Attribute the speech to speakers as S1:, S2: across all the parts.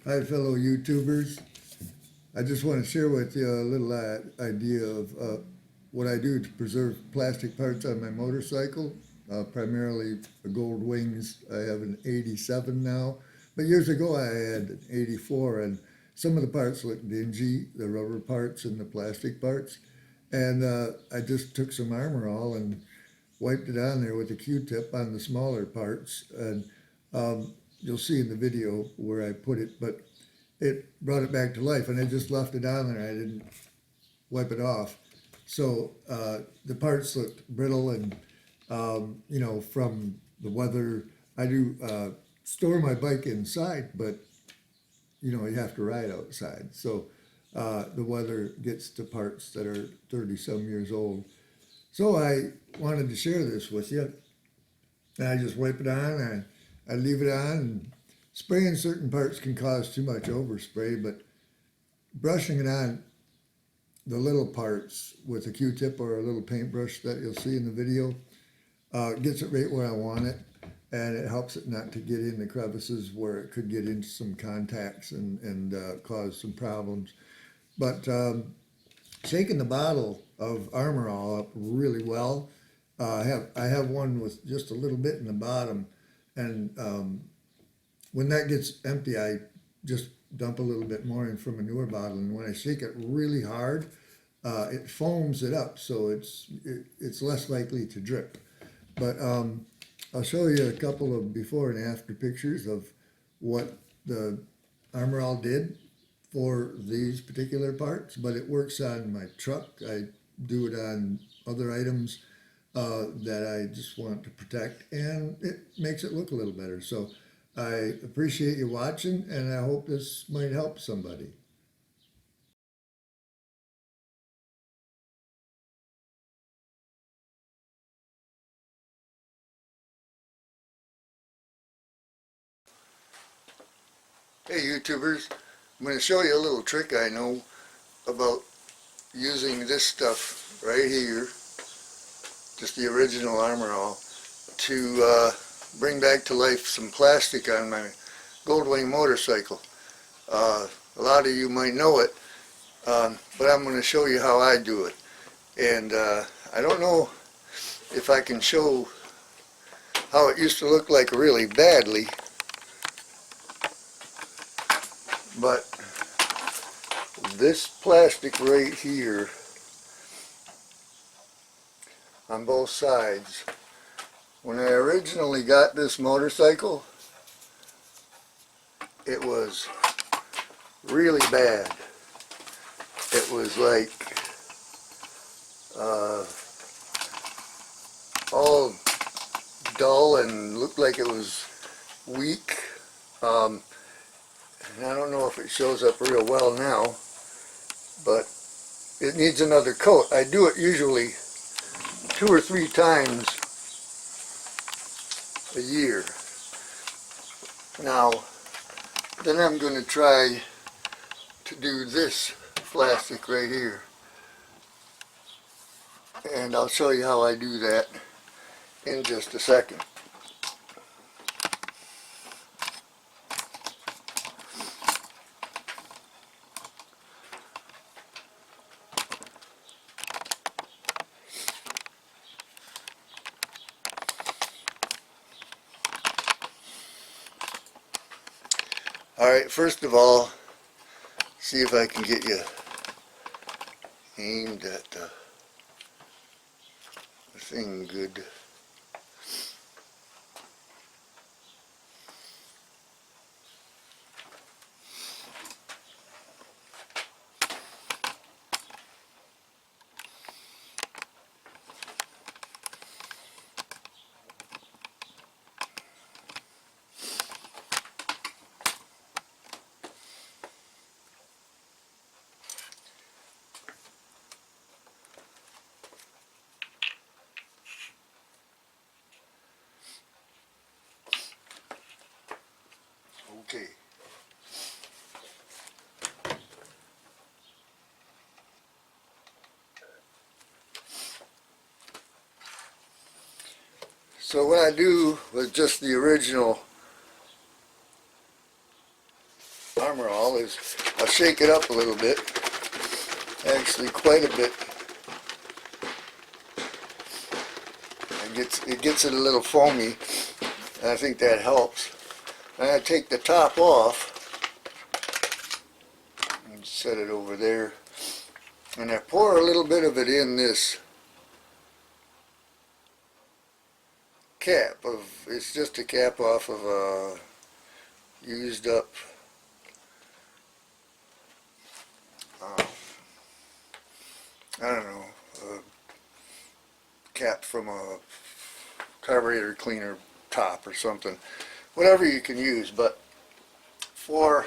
S1: Hi, fellow YouTubers. I just want to share with you a little idea of what I do to preserve plastic parts on my motorcycle, primarily the Goldwings. I have an 87 now, but years ago I had an 84, and some of the parts look dingy, the rubber parts and the plastic parts. And I just took some Armor All and wiped it on there with a Q-tip on the smaller parts, and you'll see in the video where I put it, but it brought it back to life, and I just left it on there. I didn't wipe it off. So the parts looked brittle, and from the weather. I do store my bike inside, but you have to ride outside. So the weather gets to parts that are 30 some years old. So I wanted to share this with you. And I just wipe it on, I leave it on, and spraying certain parts can cause too much overspray, but brushing it on the little parts with a Q-tip or a little paintbrush that you'll see in the video gets it right where I want it, and it helps it not to get in the crevices where it could get into some contacts and cause some problems. But shaking the bottle of Armor All up really well. I have one with just a little bit in the bottom, and when that gets empty, I just dump a little bit more in from a newer bottle. And when I shake it really hard, it foams it up, so it's less likely to drip. But I'll show you a couple of before and after pictures of what the Armor All did for these particular parts. But it works on my truck. I do it on other items that I just want to protect, and it makes it look a little better. So I appreciate you watching, and I hope this might help somebody. Hey YouTubers, I'm going to show you a little trick I know about using this stuff right here, just the original Armor All, to bring back to life some plastic on my Goldwing motorcycle. A lot of you might know it, but I'm going to show you how I do it. And I don't know if I can show how it used to look like really badly, but this plastic right here on both sides, when I originally got this motorcycle, it was really bad. It was like all dull and looked like it was weak. And I don't know if it shows up real well now, but it needs another coat. I do it usually 2 or 3 times a year. Now, then I'm going to try to do this plastic right here, and I'll show you how I do that in just a second. Alright, first of all, see if I can get you aimed at the thing good. Okay. So what I do with just the original Armor now is I'll shake it up a little bit, actually quite a bit. It gets it a little foamy, and I think that helps. And I take the top off and set it over there, and I pour a little bit of it in this cap it's just a cap off of a used up I don't know, a cap from a carburetor cleaner top or something, whatever you can use. But for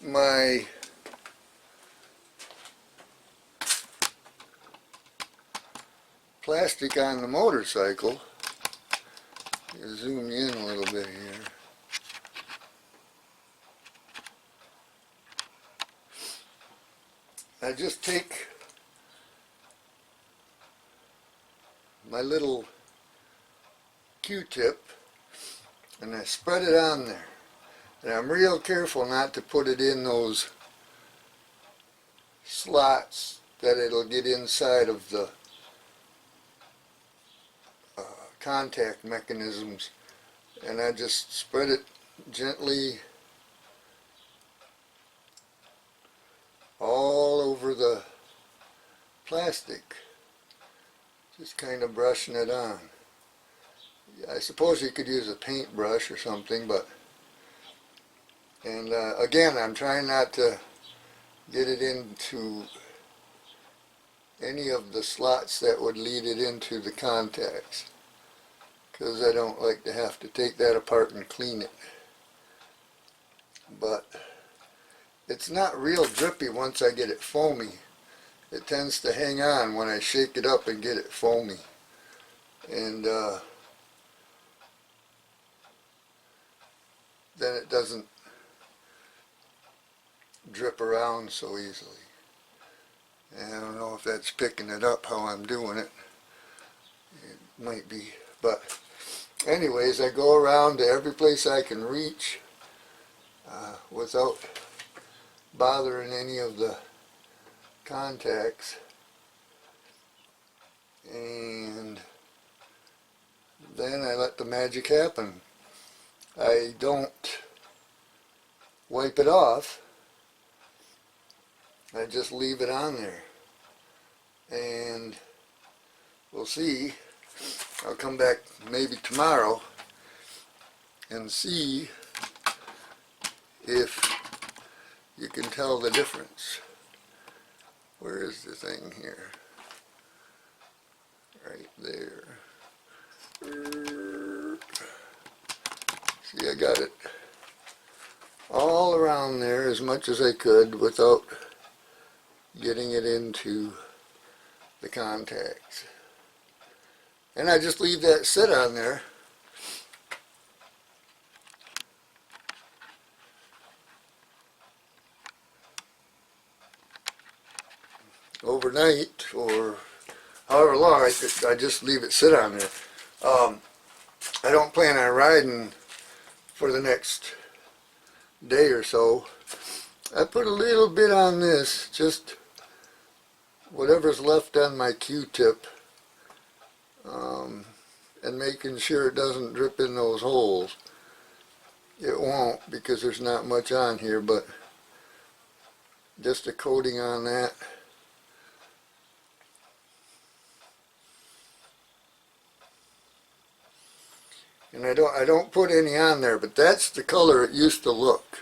S1: my plastic on the motorcycle, zoom in a little bit here. I just take my little Q-tip and I spread it on there. And I'm real careful not to put it in those slots that it'll get inside of the contact mechanisms. And I just spread it gently all over the plastic, just kind of brushing it on. I suppose you could use a paintbrush or something, but again, I'm trying not to get it into any of the slots that would lead it into the contacts, because I don't like to have to take that apart and clean it. But it's not real drippy once I get it foamy. It tends to hang on when I shake it up and get it foamy. And then it doesn't drip around so easily. And I don't know if that's picking it up how I'm doing it. It might be. But anyways, I go around to every place I can reach without bothering any of the contacts, and then I let the magic happen. I don't wipe it off, I just leave it on there, and we'll see. I'll come back maybe tomorrow and see if you can tell the difference. Where is the thing here? Right there. See, I got it all around there as much as I could without getting it into the contacts. And I just leave that sit on there overnight or however long. I just leave it sit on there. I don't plan on riding for the next day or so. I put a little bit on this, just whatever's left on my Q-tip, and making sure it doesn't drip in those holes. It won't, because there's not much on here, but just a coating on that. And I don't put any on there, but that's the color it used to look.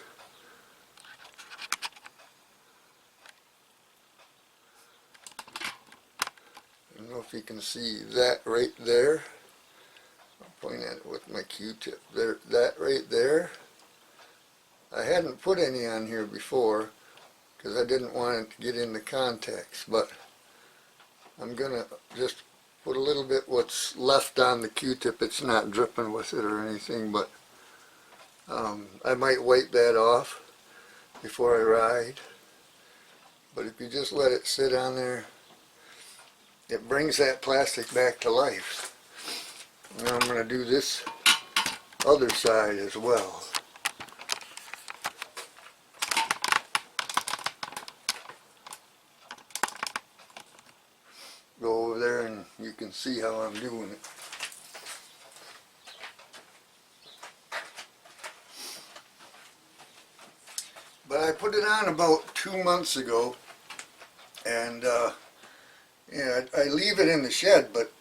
S1: I don't know if you can see that right there. I'll point at it with my Q-tip. There, that right there. I hadn't put any on here before because I didn't want it to get in the contacts, but I'm gonna just put a little bit what's left on the Q-tip. It's not dripping with it or anything, but I might wipe that off before I ride. But if you just let it sit on there, it brings that plastic back to life. And I'm going to do this other side as well. you can see how I'm doing it. But I put it on about 2 months ago, and yeah, I leave it in the shed, but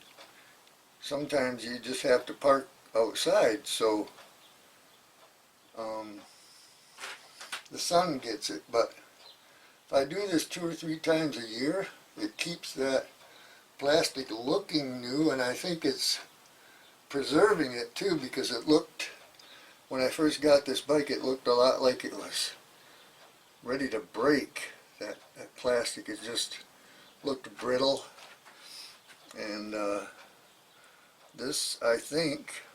S1: sometimes you just have to park outside, so the sun gets it. But if I do this 2 or 3 times a year, it keeps that plastic looking new, and I think it's preserving it too, because it looked, when I first got this bike, it looked a lot like it was ready to break. That plastic, it just looked brittle, and this, I think,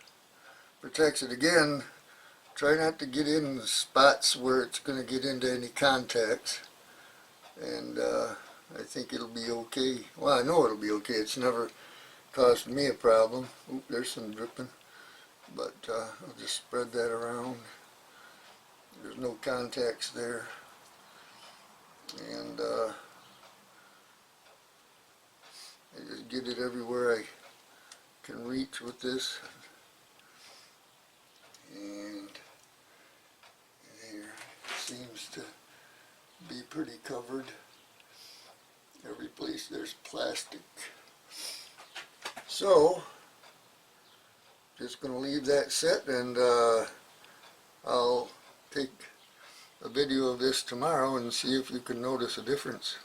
S1: protects it. Again, try not to get in spots where it's going to get into any contacts, and I think it'll be okay. Well, I know it'll be okay. It's never caused me a problem. Oop, there's some dripping, but I'll just spread that around. There's no contacts there, and I just get it everywhere I can reach with this, and there, seems to be pretty covered. Every place there's plastic. So, just going to leave that set, and I'll take a video of this tomorrow and see if you can notice a difference.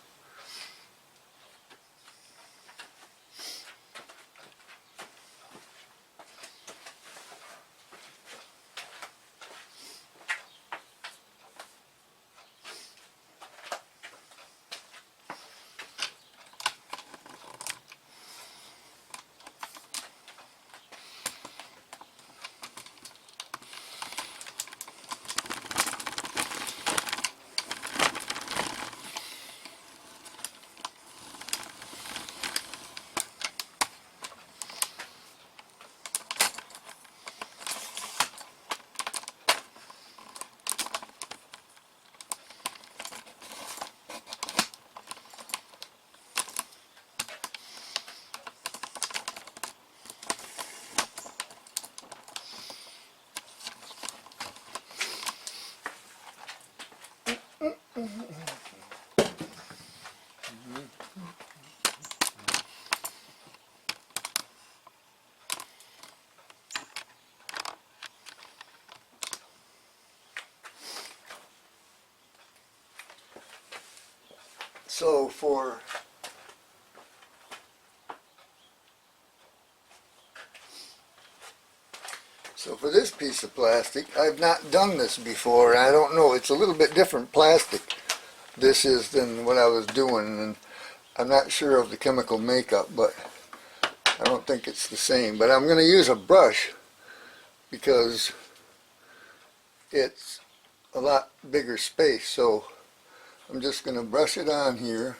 S1: So for this piece of plastic, I've not done this before. I don't know, it's a little bit different plastic this is than what I was doing, and I'm not sure of the chemical makeup, but I don't think it's the same. But I'm going to use a brush because it's a lot bigger space, so I'm just going to brush it on here,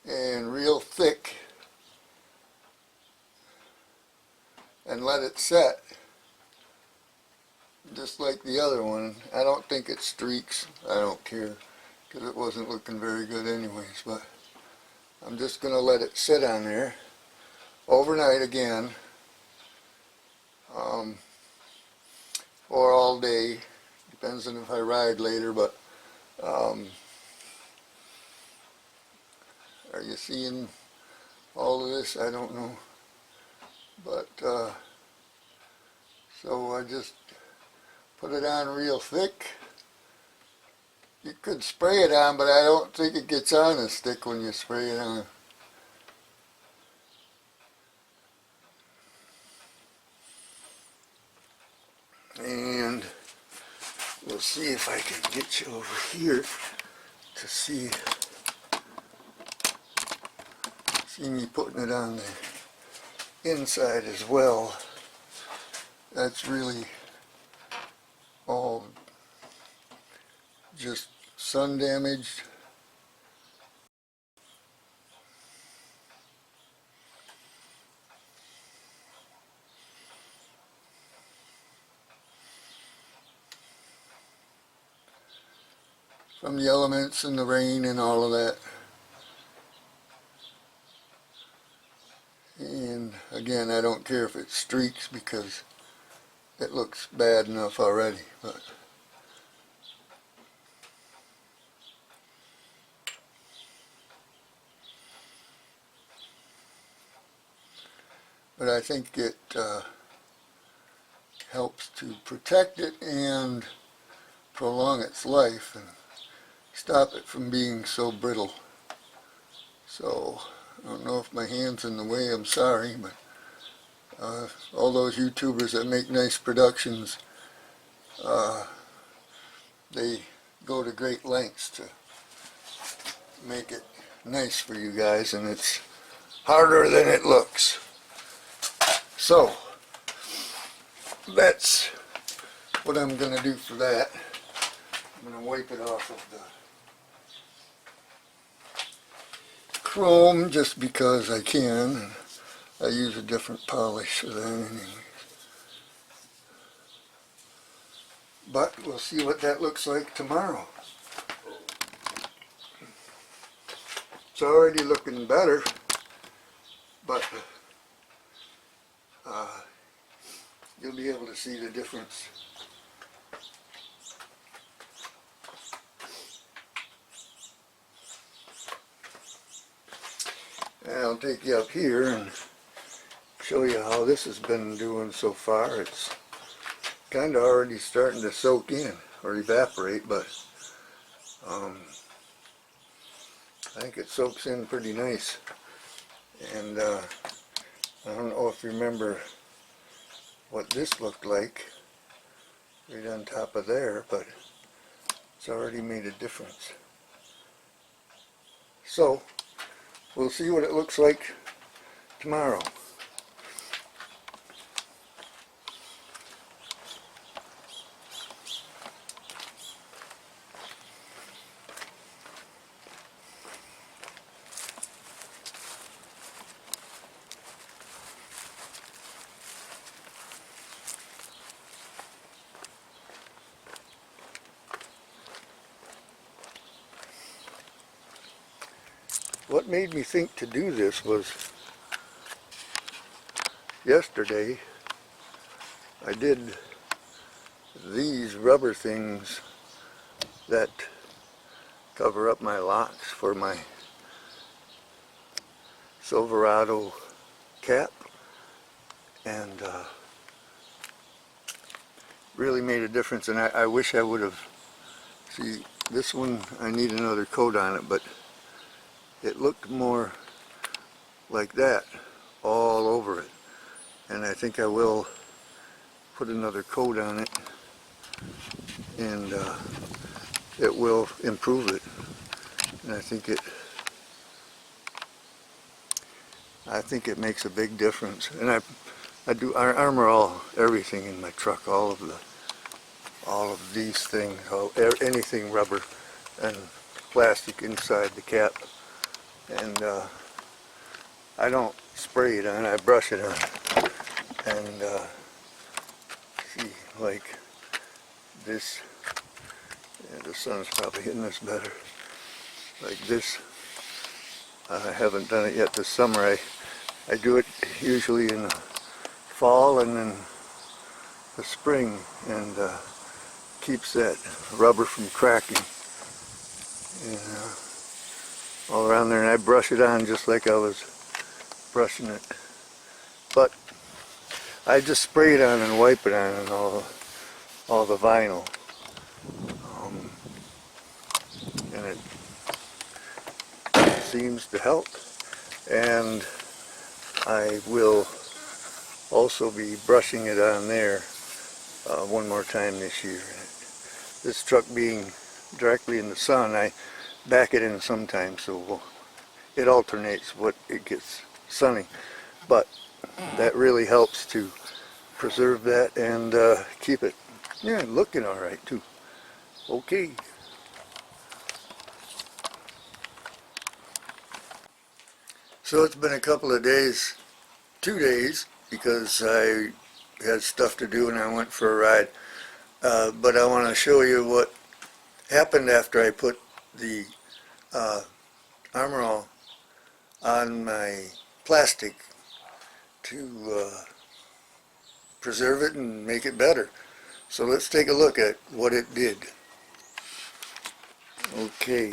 S1: and real thick, and let it set just like the other one. I don't think it streaks. I don't care, because it wasn't looking very good anyways. But I'm just going to let it sit on there overnight again, or all day, depends on if I ride later. But are you seeing all of this? I don't know, but so I just put it on real thick. You could spray it on, but I don't think it gets on as thick when you spray it on. And we'll see if I can get you over here to see me putting it on the inside as well. That's really all just sun damaged. From the elements and the rain and all of that. And again, I don't care if it streaks because it looks bad enough already. But I think it helps to protect it and prolong its life and stop it from being so brittle. So I don't know if my hand's in the way, I'm sorry, but all those YouTubers that make nice productions, they go to great lengths to make it nice for you guys, and it's harder than it looks. So that's what I'm going to do for that. I'm going to wipe it off of the chrome just because I can, and I use a different polish for that anyway. But we'll see what that looks like tomorrow. It's already looking better, but you'll be able to see the difference. And I'll take you up here and show you how this has been doing so far. It's kind of already starting to soak in or evaporate, but I think it soaks in pretty nice. And I don't know if you remember what this looked like right on top of there, but it's already made a difference. So we'll see what it looks like tomorrow. What made me think to do this was yesterday I did these rubber things that cover up my locks for my Silverado cap, and really made a difference. And I wish I would have, see, this one I need another coat on it, but it looked more like that all over it, and I think I will put another coat on it, and it will improve it. And I think it makes a big difference. And I do armor everything in my truck, all of these things, anything rubber and plastic inside the cap. And I don't spray it on, I brush it on. And see, like this, yeah, the sun's probably hitting this better. Like this, I haven't done it yet this summer. I do it usually in the fall and then the spring, and keeps that rubber from cracking. And all around there, and I brush it on just like I was brushing it. But I just spray it on and wipe it on and all the vinyl. And it seems to help. And I will also be brushing it on there one more time this year. This truck being directly in the sun, I back it in sometimes, so it alternates what it gets sunny. But that really helps to preserve that and keep it, yeah, looking all right too. Okay. So it's been a couple of days, 2 days, because I had stuff to do and I went for a ride. But I want to show you what happened after I put the Armor All on my plastic to preserve it and make it better. So let's take a look at what it did. Okay.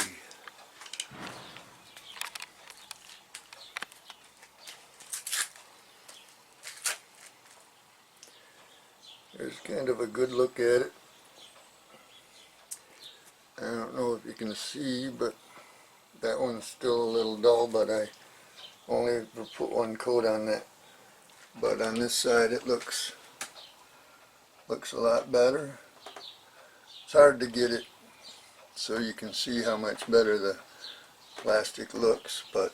S1: There's kind of a good look at it. I don't know if you can see, but that one's still a little dull, but I only put one coat on that. But on this side it looks a lot better. It's hard to get it so you can see how much better the plastic looks, but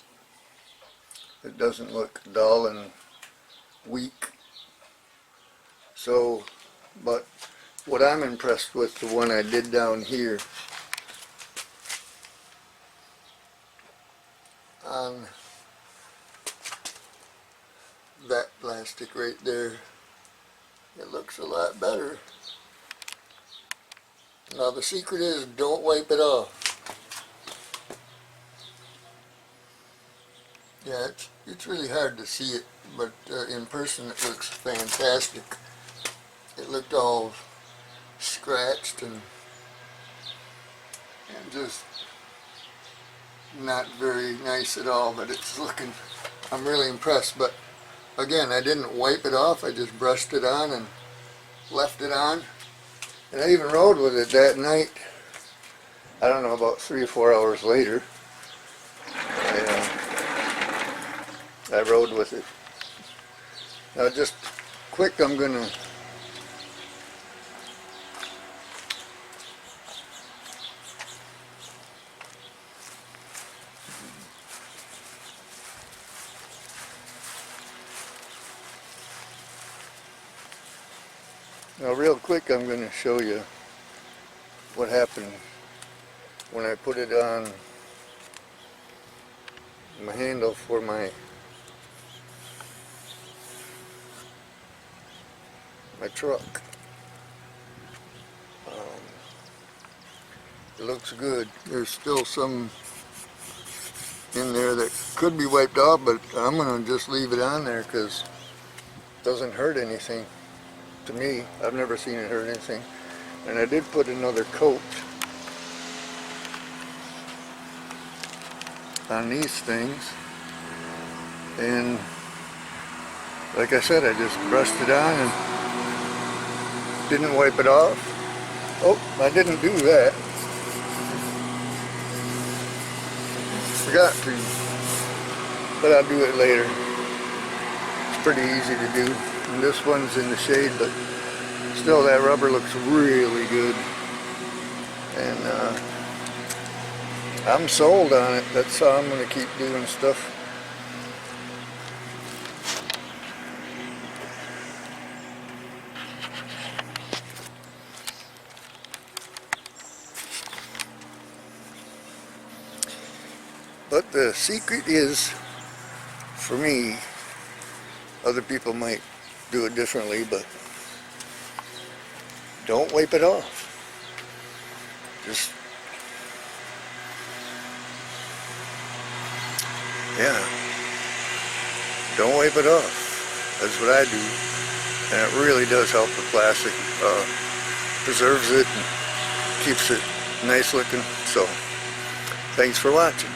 S1: it doesn't look dull and weak. So, but what I'm impressed with, the one I did down here on that plastic right there, it looks a lot better. Now the secret is, don't wipe it off. Yeah, it's really hard to see it, but in person it looks fantastic. It looked all scratched and just not very nice at all, but it's looking, I'm really impressed. But again, I didn't wipe it off, I just brushed it on and left it on. And I even rode with it that night. I don't know, about 3 or 4 hours later, I rode with it. Now just quick, I'm gonna real quick, I'm going to show you what happened when I put it on my handle for my truck. It looks good. There's still some in there that could be wiped off, but I'm going to just leave it on there because it doesn't hurt anything. To me, I've never seen it hurt anything. And I did put another coat on these things, and like I said, I just brushed it on and didn't wipe it off. Oh, I didn't do that. Forgot to, but I'll do it later. It's pretty easy to do. And this one's in the shade, but still that rubber looks really good. And I'm sold on it. That's how I'm going to keep doing stuff. But the secret is, for me, other people might do it differently, but don't wipe it off. Just, yeah, don't wipe it off. That's what I do, and it really does help the plastic. Preserves it and keeps it nice looking. So, thanks for watching.